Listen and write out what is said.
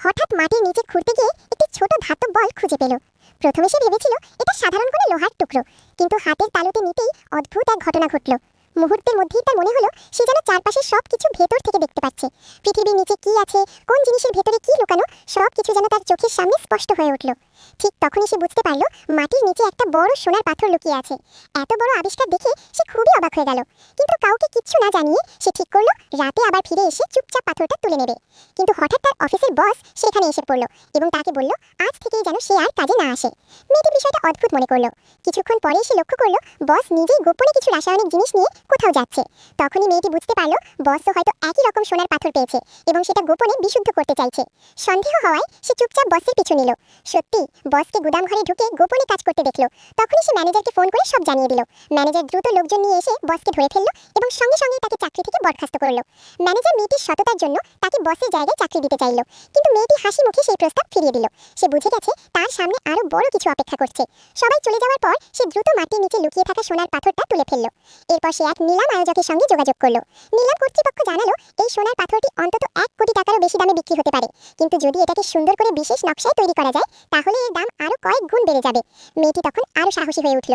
হঠাৎ মাটির নিচে খুঁড়তে গিয়ে একটি ছোট ধাতব বল খুঁজে পেল। প্রথমে সে ভেবেছিল এটা সাধারণ কোনো লোহার টুকরো, কিন্তু হাতের তালুতে নিতেই অদ্ভুত এক ঘটনা ঘটল। মুহূর্তের মধ্যেই তার মনে হলো সে যেন চারপাশের সবকিছু ভেতর থেকে দেখতে পাচ্ছে। পৃথিবীর নিচে কি আছে, কোন জিনিসের ভেতরে কি লুকানো, সবকিছু যেন তার চোখের সামনে স্পষ্ট হয়ে উঠল। ঠিক তখনই সে বুঝতে পারল মাটির নিচে একটা বড় সোনার পাথর লুকিয়ে আছে। এত বড় আবিষ্কার দেখে সে খুবই অবাক হয়ে গেল, কিন্তু কাউকে কিচ্ছু না জানিয়ে সে ঠিক করলো রাতে আবার ফিরে এসে চুপচাপ পাথরটা তুলে নেবে। কিন্তু হঠাৎ তার অফিসের বস সেখানে এসে পড়ল এবং তাকে বলল আজ থেকেই যেন সে আর কাজে না আসে। মেয়েটি বিষয়টা অদ্ভুত মনে করলো। কিছুক্ষণ পরেই সে লক্ষ্য করলো বস নিজেই গোপনে কিছু রাসায়নিক জিনিস নিয়ে কোথাও যাচ্ছে। তখনই মেয়েটি বুঝতে পারলো বসও হয়তো একই রকম সোনার পাথর পেয়েছে এবং সেটা গোপনে বিশুদ্ধ করতে চাইছে। সন্দেহ হওয়ায় সে চুপচাপ বসের পিছু নিল। সত্যি বসকে গুদাম ঘরে ঢুকে গোপনে কাজ করতে দেখলো। তখনই সে ম্যানেজারকে ফোন করে সব জানিয়ে দিল। ম্যানেজার দ্রুত লোকজন নিয়ে এসে বসকে ধরে ফেললো এবং সঙ্গে সঙ্গে তাকে চাকরি থেকে বরখাস্ত করলো। ম্যানেজার মেয়েটির সততার জন্য তাকে বসের জায়গায় চাকরি দিতে চাইলো, কিন্তু মেয়েটি হাসি মুখে সেই প্রস্তাব ফিরিয়ে দিল। সে বুঝে গেছে তার সামনে আরো বড় কিছু অপেক্ষা করছে। সবাই চলে যাওয়ার পর সে দ্রুত মাটির নিচে লুকিয়ে থাকা সোনার পাথরটা তুলে ফেললো। এরপর সে এক নিলাম আয়োজকের সঙ্গে যোগাযোগ করলো। নিলাম কর্তৃপক্ষ জানালো এই সোনার পাথরটি অন্তত 1 কোটি টাকারও বেশি দামে বিক্রি হতে পারে, কিন্তু যদি এটাকে সুন্দর করে বিশেষ নকশায় তৈরি করা যায় তাহলে এর দাম আরো কয়েক গুণ বেড়ে যাবে। মেয়েটি তখন আরো সাহসী হয়ে উঠল।